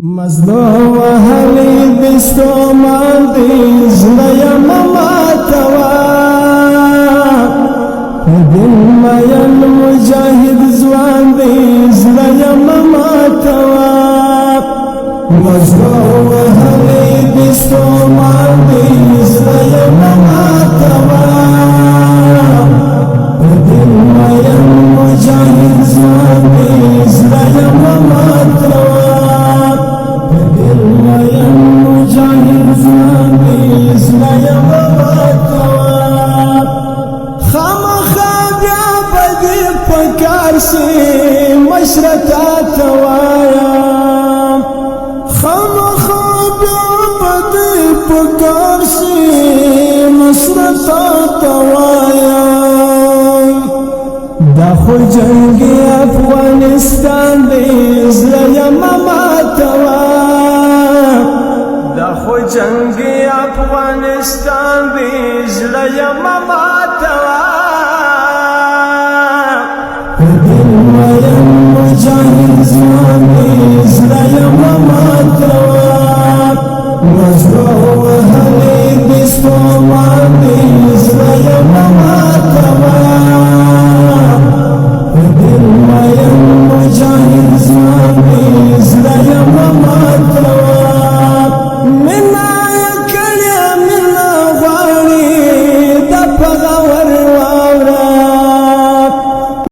مزدو وهلی دستو ماندی زلیم ماتوا دل مین مجاهد زوان دی زلیم ماتوا مزدو وهلی دستو ماندی زلیم ماتوا دل مین مجاهد زوان دی زلیم ماتوا مشرتا توایا خامخاب بدی پکار سی مشرتا توایا دا خو جنگی افغانستان دی زلیم ماتوا دا خو جنگی افغانستان دی زلیم ماتوا مجاهد زوان دی زلیم ماتوا